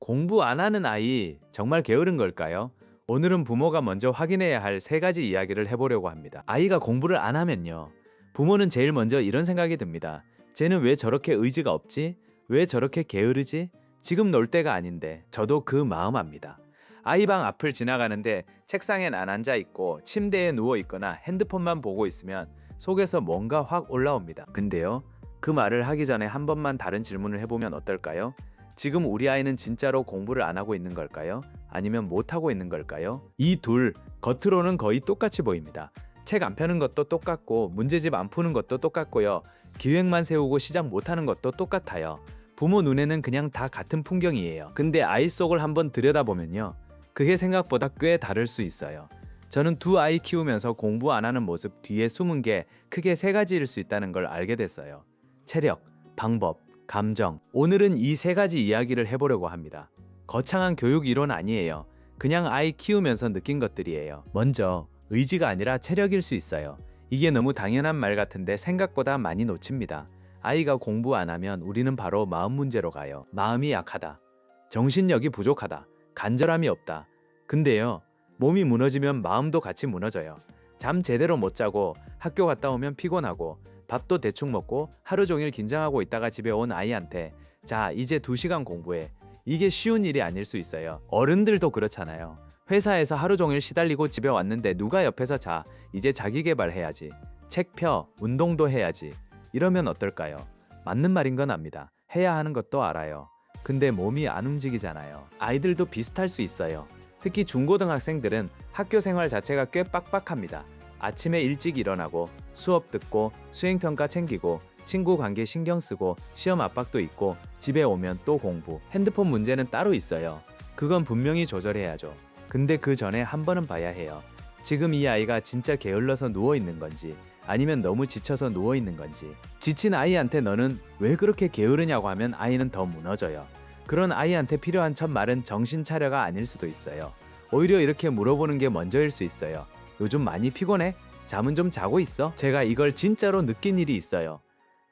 공부 안 하는 아이 정말 게으른 걸까요? 오늘은 부모가 먼저 확인해야 할 세 가지 이야기를 해보려고 합니다. 아이가 공부를 안 하면요. 부모는 제일 먼저 이런 생각이 듭니다. 쟤는 왜 저렇게 의지가 없지? 왜 저렇게 게으르지? 지금 놀 때가 아닌데. 저도 그 마음 압니다. 아이 방 앞을 지나가는데 책상엔 안 앉아 있고 침대에 누워 있거나 핸드폰만 보고 있으면 속에서 뭔가 확 올라옵니다. 근데요. 그 말을 하기 전에 한 번만 다른 질문을 해보면 어떨까요? 지금 우리 아이는 진짜로 공부를 안 하고 있는 걸까요? 아니면 못 하고 있는 걸까요? 이 둘, 겉으로는 거의 똑같이 보입니다. 책 안 펴는 것도 똑같고 문제집 안 푸는 것도 똑같고요. 기획만 세우고 시작 못 하는 것도 똑같아요. 부모 눈에는 그냥 다 같은 풍경이에요. 근데 아이 속을 한번 들여다보면요. 그게 생각보다 꽤 다를 수 있어요. 저는 두 아이 키우면서 공부 안 하는 모습 뒤에 숨은 게 크게 세 가지일 수 있다는 걸 알게 됐어요. 체력, 방법, 감정. 오늘은 이 세 가지 이야기를 해보려고 합니다. 거창한 교육 이론 아니에요. 그냥 아이 키우면서 느낀 것들이에요. 먼저 의지가 아니라 체력일 수 있어요. 이게 너무 당연한 말 같은데 생각보다 많이 놓칩니다. 아이가 공부 안 하면 우리는 바로 마음 문제로 가요. 마음이 약하다. 정신력이 부족하다. 간절함이 없다. 근데요. 몸이 무너지면 마음도 같이 무너져요. 잠 제대로 못 자고 학교 갔다 오면 피곤하고 밥도 대충 먹고 하루 종일 긴장하고 있다가 집에 온 아이한테 자, 이제 2시간 공부해. 이게 쉬운 일이 아닐 수 있어요. 어른들도 그렇잖아요. 회사에서 하루 종일 시달리고 집에 왔는데 누가 옆에서 자, 이제 자기 개발해야지. 책 펴, 운동도 해야지. 이러면 어떨까요? 맞는 말인 건 압니다. 해야 하는 것도 알아요. 근데 몸이 안 움직이잖아요. 아이들도 비슷할 수 있어요. 특히 중고등학생들은 학교 생활 자체가 꽤 빡빡합니다. 아침에 일찍 일어나고 수업 듣고 수행평가 챙기고 친구 관계 신경 쓰고 시험 압박도 있고 집에 오면 또 공부. 핸드폰 문제는 따로 있어요. 그건 분명히 조절해야죠. 근데 그 전에 한 번은 봐야 해요. 지금 이 아이가 진짜 게을러서 누워 있는 건지 아니면 너무 지쳐서 누워 있는 건지. 지친 아이한테 너는 왜 그렇게 게으르냐고 하면 아이는 더 무너져요. 그런 아이한테 필요한 첫 말은 정신 차려가 아닐 수도 있어요. 오히려 이렇게 물어보는 게 먼저일 수 있어요. 요즘 많이 피곤해? 잠은 좀 자고 있어? 제가 이걸 진짜로 느낀 일이 있어요.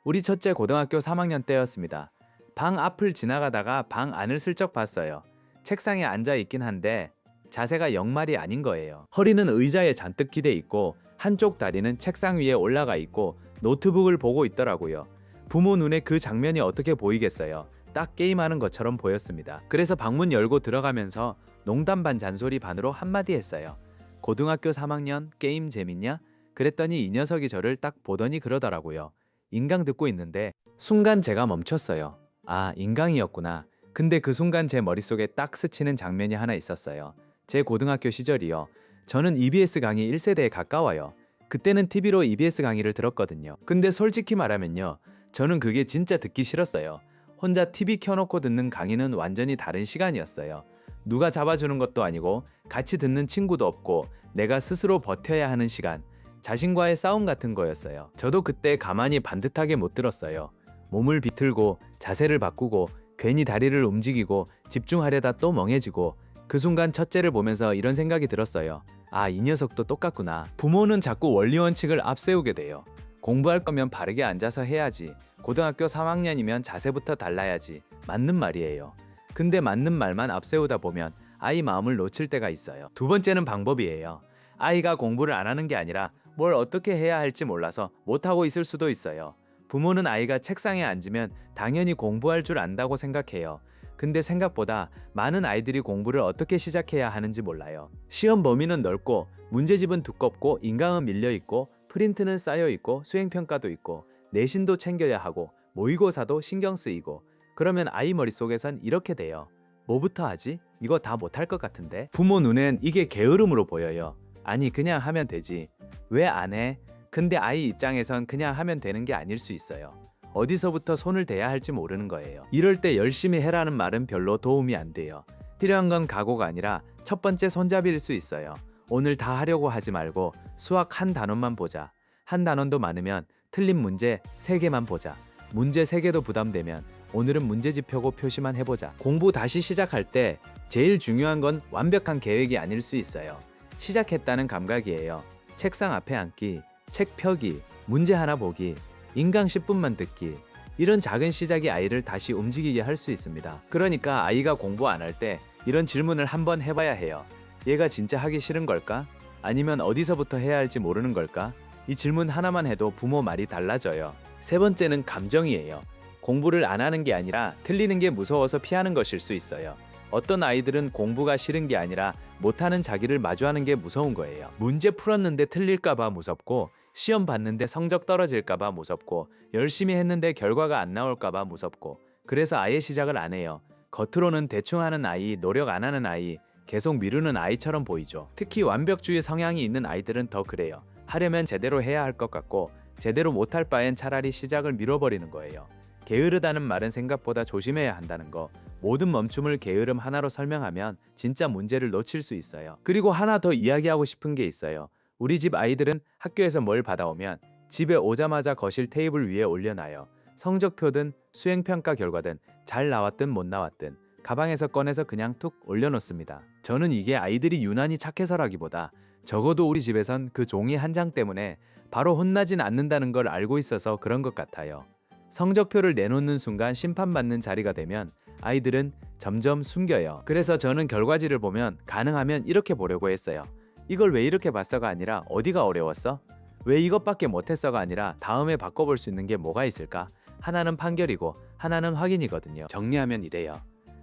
우리 첫째 고등학교 3학년 때였습니다. 방 앞을 지나가다가 방 안을 슬쩍 봤어요. 책상에 앉아 있긴 한데 자세가 영말이 아닌 거예요. 허리는 의자에 잔뜩 기대 있고 한쪽 다리는 책상 위에 올라가 있고 노트북을 보고 있더라고요. 부모 눈에 그 장면이 어떻게 보이겠어요. 딱 게임하는 것처럼 보였습니다. 그래서 방문 열고 들어가면서 농담 반 잔소리 반으로 한마디 했어요. 고등학교 3학년 게임 재밌냐? 그랬더니 이 녀석이 저를 딱 보더니 그러더라고요. 인강 듣고 있는데 순간 제가 멈췄어요. 아, 인강이었구나. 근데 그 순간 제 머릿속에 딱 스치는 장면이 하나 있었어요. 제 고등학교 시절이요. 저는 EBS 강의 1세대에 가까워요. 그때는 TV로 EBS 강의를 들었거든요. 근데 솔직히 말하면요. 저는 그게 진짜 듣기 싫었어요. 혼자 TV 켜놓고 듣는 강의는 완전히 다른 시간이었어요. 누가 잡아주는 것도 아니고 같이 듣는 친구도 없고 내가 스스로 버텨야 하는 시간. 자신과의 싸움 같은 거였어요. 저도 그때 가만히 반듯하게 못 들었어요. 몸을 비틀고 자세를 바꾸고 괜히 다리를 움직이고 집중하려다 또 멍해지고 그 순간 첫째를 보면서 이런 생각이 들었어요. 아, 이 녀석도 똑같구나. 부모는 자꾸 원리 원칙을 앞세우게 돼요. 공부할 거면 바르게 앉아서 해야지. 고등학교 3학년이면 자세부터 달라야지. 맞는 말이에요. 근데 맞는 말만 앞세우다 보면 아이 마음을 놓칠 때가 있어요. 두 번째는 방법이에요. 아이가 공부를 안 하는 게 아니라 뭘 어떻게 해야 할지 몰라서 못하고 있을 수도 있어요. 부모는 아이가 책상에 앉으면 당연히 공부할 줄 안다고 생각해요. 근데 생각보다 많은 아이들이 공부를 어떻게 시작해야 하는지 몰라요. 시험 범위는 넓고 문제집은 두껍고 인강은 밀려있고 프린트는 쌓여있고 수행평가도 있고 내신도 챙겨야 하고 모의고사도 신경 쓰이고 그러면 아이 머릿속에선 이렇게 돼요. 뭐부터 하지? 이거 다 못할 것 같은데? 부모 눈엔 이게 게으름으로 보여요. 아니, 그냥 하면 되지. 왜 안 해? 근데 아이 입장에선 그냥 하면 되는 게 아닐 수 있어요. 어디서부터 손을 대야 할지 모르는 거예요. 이럴 때 열심히 해라는 말은 별로 도움이 안 돼요. 필요한 건 각오가 아니라 첫 번째 손잡이일 수 있어요. 오늘 다 하려고 하지 말고 수학 한 단원만 보자. 한 단원도 많으면 틀린 문제 3개만 보자. 문제 3개도 부담되면 오늘은 문제집 펴고 표시만 해보자. 공부 다시 시작할 때 제일 중요한 건 완벽한 계획이 아닐 수 있어요. 시작했다는 감각이에요. 책상 앞에 앉기, 책 펴기, 문제 하나 보기, 인강 10분만 듣기. 이런 작은 시작이 아이를 다시 움직이게 할 수 있습니다. 그러니까 아이가 공부 안 할 때 이런 질문을 한번 해봐야 해요. 얘가 진짜 하기 싫은 걸까? 아니면 어디서부터 해야 할지 모르는 걸까? 이 질문 하나만 해도 부모 말이 달라져요. 세 번째는 감정이에요. 공부를 안 하는 게 아니라 틀리는 게 무서워서 피하는 것일 수 있어요. 어떤 아이들은 공부가 싫은 게 아니라 못하는 자기를 마주하는 게 무서운 거예요. 문제 풀었는데 틀릴까봐 무섭고, 시험 봤는데 성적 떨어질까봐 무섭고, 열심히 했는데 결과가 안 나올까봐 무섭고, 그래서 아예 시작을 안 해요. 겉으로는 대충 하는 아이, 노력 안 하는 아이, 계속 미루는 아이처럼 보이죠. 특히 완벽주의 성향이 있는 아이들은 더 그래요. 하려면 제대로 해야 할 것 같고, 제대로 못할 바엔 차라리 시작을 미뤄버리는 거예요. 게으르다는 말은 생각보다 조심해야 한다는 거. 모든 멈춤을 게으름 하나로 설명하면 진짜 문제를 놓칠 수 있어요. 그리고 하나 더 이야기하고 싶은 게 있어요. 우리 집 아이들은 학교에서 뭘 받아오면 집에 오자마자 거실 테이블 위에 올려놔요. 성적표든 수행평가 결과든 잘 나왔든 못 나왔든 가방에서 꺼내서 그냥 툭 올려놓습니다. 저는 이게 아이들이 유난히 착해서라기보다 적어도 우리 집에선 그 종이 한 장 때문에 바로 혼나진 않는다는 걸 알고 있어서 그런 것 같아요. 성적표를 내놓는 순간 심판받는 자리가 되면 아이들은 점점 숨겨요. 그래서 저는 결과지를 보면 가능하면 이렇게 보려고 했어요. 이걸 왜 이렇게 봤어가 아니라 어디가 어려웠어? 왜 이것밖에 못했어가 아니라 다음에 바꿔볼 수 있는 게 뭐가 있을까? 하나는 판결이고 하나는 확인이거든요. 정리하면 이래요.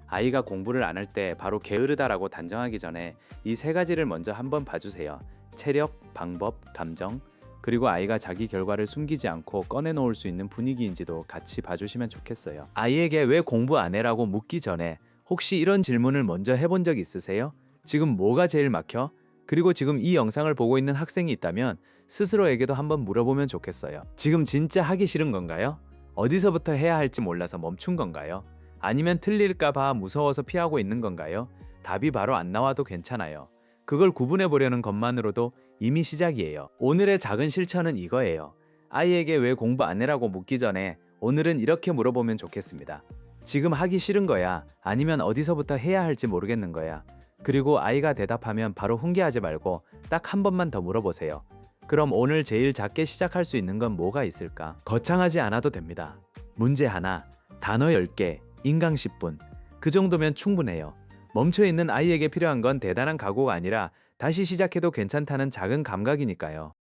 아이가 공부를 안 할 때 바로 게으르다라고 단정하기 전에 이 세 가지를 먼저 한번 봐주세요. 체력, 방법, 감정, 그리고 아이가 자기 결과를 숨기지 않고 꺼내놓을 수 있는 분위기인지도 같이 봐주시면 좋겠어요. 아이에게 왜 공부 안 해라고 묻기 전에 혹시 이런 질문을 먼저 해본 적 있으세요? 지금 뭐가 제일 막혀? 그리고 지금 이 영상을 보고 있는 학생이 있다면 스스로에게도 한번 물어보면 좋겠어요. 지금 진짜 하기 싫은 건가요? 어디서부터 해야 할지 몰라서 멈춘 건가요? 아니면 틀릴까봐 무서워서 피하고 있는 건가요? 답이 바로 안 나와도 괜찮아요. 그걸 구분해 보려는 것만으로도 이미 시작이에요. 오늘의 작은 실천은 이거예요. 아이에게 왜 공부 안 해라고 묻기 전에 오늘은 이렇게 물어보면 좋겠습니다. 지금 하기 싫은 거야? 아니면 어디서부터 해야 할지 모르겠는 거야? 그리고 아이가 대답하면 바로 훈계하지 말고 딱 한 번만 더 물어보세요. 그럼 오늘 제일 작게 시작할 수 있는 건 뭐가 있을까? 거창하지 않아도 됩니다. 문제 하나, 단어 10개, 인강 10분. 그 정도면 충분해요. 멈춰있는 아이에게 필요한 건 대단한 각오가 아니라 다시 시작해도 괜찮다는 작은 감각이니까요.